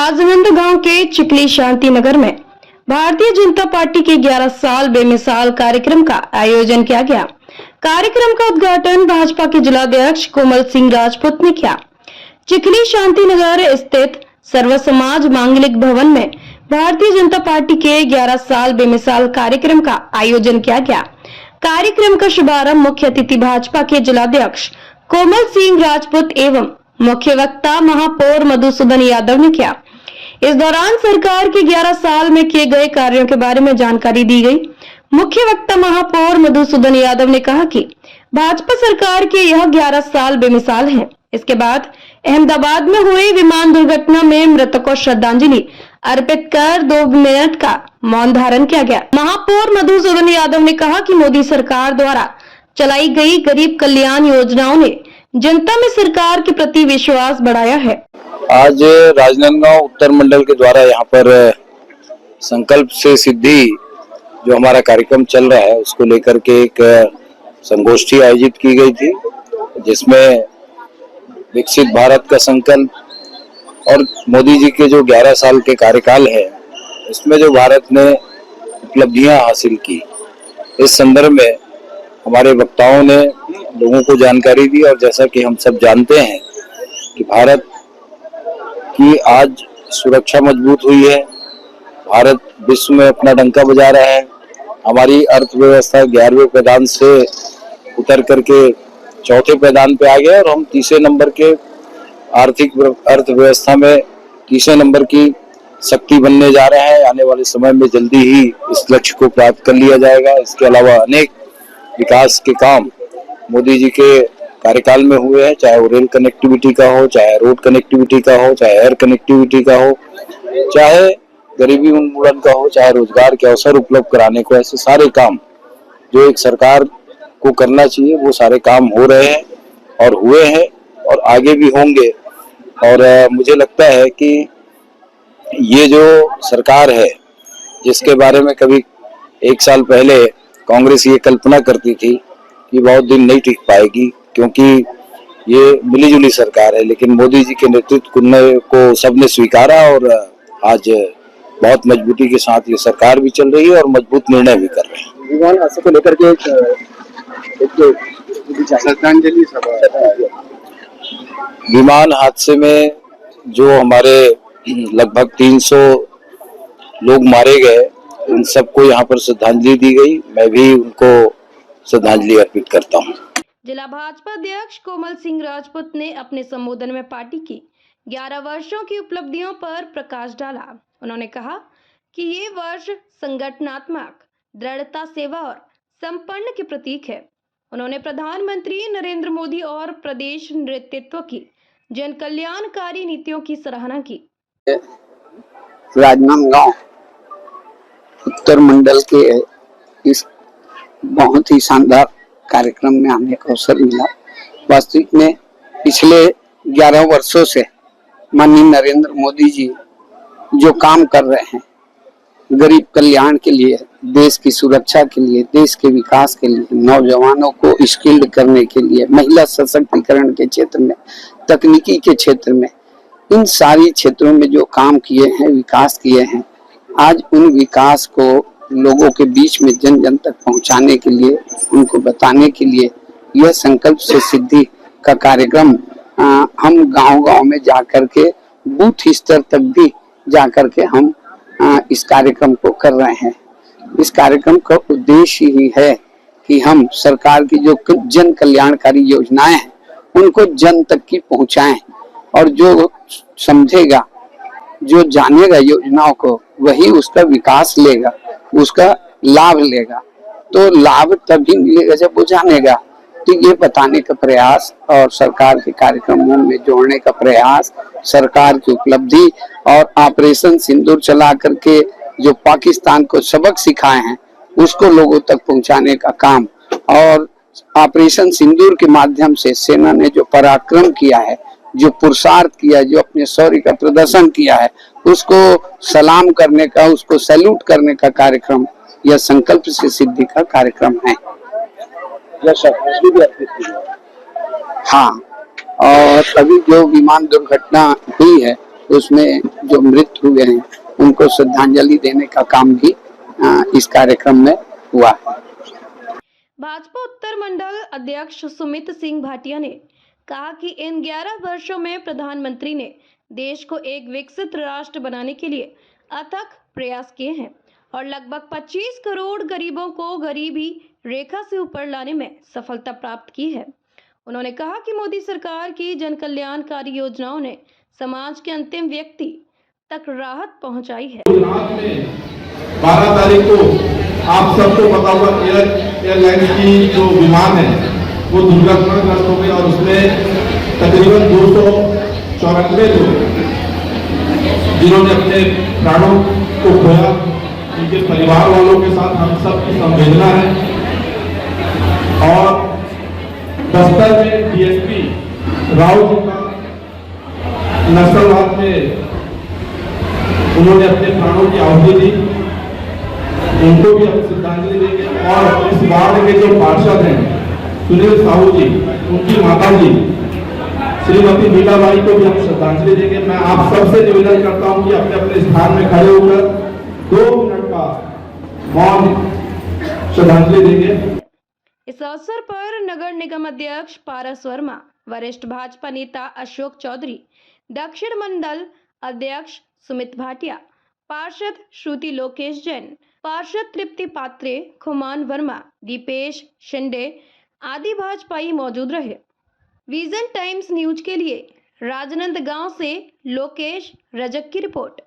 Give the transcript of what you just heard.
राजनांदगांव के चिखली शांति नगर में भारतीय जनता पार्टी के 11 साल बेमिसाल कार्यक्रम का आयोजन किया गया। कार्यक्रम का उद्घाटन भाजपा के जिलाध्यक्ष कोमल सिंह राजपूत ने किया। चिखली शांति नगर स्थित सर्व समाज मांगलिक भवन में भारतीय जनता पार्टी के 11 साल बेमिसाल कार्यक्रम का आयोजन किया गया। कार्यक्रम का शुभारंभ मुख्य अतिथि भाजपा के जिलाध्यक्ष कोमल सिंह राजपूत एवं मुख्य वक्ता महापौर मधुसूदन यादव ने किया। इस दौरान सरकार के 11 साल में किए गए कार्यों के बारे में जानकारी दी गई। मुख्य वक्ता महापौर मधुसूदन यादव ने कहा कि भाजपा सरकार के यह 11 साल बेमिसाल हैं। इसके बाद अहमदाबाद में हुई विमान दुर्घटना में मृतकों को श्रद्धांजलि अर्पित कर 2 मिनट का मौन धारण किया गया। महापौर मधुसूदन यादव ने कहा कि मोदी सरकार द्वारा चलाई गई गरीब कल्याण योजनाओं ने जनता में सरकार के प्रति विश्वास बढ़ाया है। आज राजनांदगांव उत्तर मंडल के द्वारा यहाँ पर संकल्प से सिद्धि जो हमारा कार्यक्रम चल रहा है उसको लेकर के एक संगोष्ठी आयोजित की गई थी, जिसमें विकसित भारत का संकल्प और मोदी जी के जो 11 साल के कार्यकाल है इसमें जो भारत ने उपलब्धियां हासिल की, इस संदर्भ में हमारे वक्ताओं ने लोगों को जानकारी दी। और जैसा कि हम सब जानते हैं कि भारत की आज सुरक्षा मजबूत हुई है, भारत विश्व में अपना डंका बजा रहा है, हमारी अर्थव्यवस्था 11वें पैदान से उतर करके 4थे पैदान पे आ गया और हम तीसरे नंबर के आर्थिक अर्थव्यवस्था में तीसरे नंबर की शक्ति बनने जा रहे हैं। आने वाले समय में जल्दी ही इस लक्ष्य को प्राप्त कर लिया जाएगा। इसके अलावा अनेक विकास के काम मोदी जी के कार्यकाल में हुए हैं, चाहे वो रेल कनेक्टिविटी का हो, चाहे रोड कनेक्टिविटी का हो, चाहे एयर कनेक्टिविटी का हो, चाहे गरीबी उन्मूलन का हो, चाहे रोजगार के अवसर उपलब्ध कराने को, ऐसे सारे काम जो एक सरकार को करना चाहिए वो सारे काम हो रहे हैं और हुए हैं और आगे भी होंगे। और मुझे लगता है कि ये जो सरकार है जिसके बारे में कभी 1 साल पहले कांग्रेस ये कल्पना करती थी कि बहुत दिन नहीं टिक पाएगी क्योंकि ये मिलीजुली सरकार है, लेकिन मोदी जी के नेतृत्व को सबने स्वीकारा और आज बहुत मजबूती के साथ ये सरकार भी चल रही है और मजबूत निर्णय भी कर रहे हैं। विमान हादसे को लेकर के श्रद्धांजलि सभा, विमान हादसे में जो हमारे लगभग 300 लोग मारे गए, उन सबको यहाँ पर श्रद्धांजलि दी गई। मैं भी उनको श्रद्धांजलि अर्पित करता हूँ। जिला भाजपा अध्यक्ष कोमल सिंह राजपूत ने अपने संबोधन में पार्टी की 11 वर्षों की उपलब्धियों पर प्रकाश डाला। उन्होंने कहा कि ये वर्ष संगठनात्मक दृढ़ता, सेवा और संपन्न के प्रतीक है। उन्होंने प्रधानमंत्री नरेंद्र मोदी और प्रदेश नेतृत्व की जन कल्याणकारी नीतियों की सराहना की। राजनांदगांव उत्तर मंडल के इस बहुत ही शानदार कार्यक्रम में आने का अवसर मिला। वास्तविक में पिछले 11 वर्षों से माननीय नरेंद्र मोदी जी जो काम कर रहे हैं गरीब कल्याण के लिए, देश की सुरक्षा के लिए, देश के विकास के लिए, नौजवानों को स्किल्ड करने के लिए, महिला सशक्तिकरण के क्षेत्र में, तकनीकी के क्षेत्र में, इन सारी क्षेत्रों में जो काम किए हैं, विकास किए हैं, आज उन विकास को लोगों के बीच में जन जन तक पहुंचाने के लिए, उनको बताने के लिए यह संकल्प से सिद्धि का कार्यक्रम हम गांव-गांव में जाकर के बूथ स्तर तक भी जाकर के हम इस कार्यक्रम को कर रहे हैं। इस कार्यक्रम का उद्देश्य ही है कि हम सरकार की जो जन कल्याणकारी योजनाएं हैं उनको जन तक की पहुंचाएं और जो समझेगा, जो जानेगा योजनाओं को, वही उसका विकास लेगा, उसका लाभ लेगा। तो लाभ तभी मिलेगा जब वो जानेगा। तो ये बताने का प्रयास और सरकार के कार्यक्रमों में जोड़ने का प्रयास, सरकार की उपलब्धि और ऑपरेशन सिंदूर चला करके जो पाकिस्तान को सबक सिखाए हैं उसको लोगों तक पहुंचाने का काम, और ऑपरेशन सिंदूर के माध्यम से सेना ने जो पराक्रम किया है, जो पुरुषार्थ किया, जो अपने शौर्य का प्रदर्शन किया है, उसको सलाम करने का, उसको सैल्यूट करने का कार्यक्रम यह संकल्प से सिद्धि का कार्यक्रम है। हाँ, और अभी जो विमान दुर्घटना हुई है उसमें जो मृत हुए हैं उनको श्रद्धांजलि देने का काम भी इस कार्यक्रम में हुआ है। भाजपा उत्तर मंडल अध्यक्ष सुमित सिंह भाटिया ने कहा कि इन 11 वर्षों में प्रधानमंत्री ने देश को एक विकसित राष्ट्र बनाने के लिए अथक प्रयास किए हैं और लगभग 25 करोड़ गरीबों को गरीबी रेखा से ऊपर लाने में सफलता प्राप्त की है। उन्होंने कहा कि मोदी सरकार की जन कल्याणकारी योजनाओं ने समाज के अंतिम व्यक्ति तक राहत पहुंचाई है। गुजरात में 12 तारीख को आप सबको पता होगा एयरलाइंस की जो विमान है वो दुर्घटनाग्रस्त हो गई और उसमें तकरीबन 294 लोग जिन्होंने अपने प्राणों को खोया, उनके परिवार वालों के साथ हम सबकी संवेदना है। और बस्तर में डीएसपी राव जी का नक्सलवाद में उन्होंने अपने प्राणों की आहुति दी, उनको भी हम श्रद्धांजलि देंगे। और इस वार्ड के जो पार्षद हैं सुनील साहू जी, उनकी माता जी श्रीमती मीराबाई को भी हम श्रद्धांजलि देंगे। मैं आप सबसे निवेदन करता हूं कि अपने अपने स्थान में खड़े होकर 2 मिनट का मौन श्रद्धांजलि देंगे। इस अवसर पर नगर निगम अध्यक्ष पारस वर्मा, वरिष्ठ भाजपा नेता अशोक चौधरी, दक्षिण मंडल अध्यक्ष सुमित भाटिया, पार्षद श्रुति लोकेश जैन, पार्षद तृप्ति पात्रे, खुमान वर्मा, दीपेश शिंदे आदि भाजपाई मौजूद रहे। विजन टाइम्स न्यूज के लिए राजनंदगांव से लोकेश रजक की रिपोर्ट।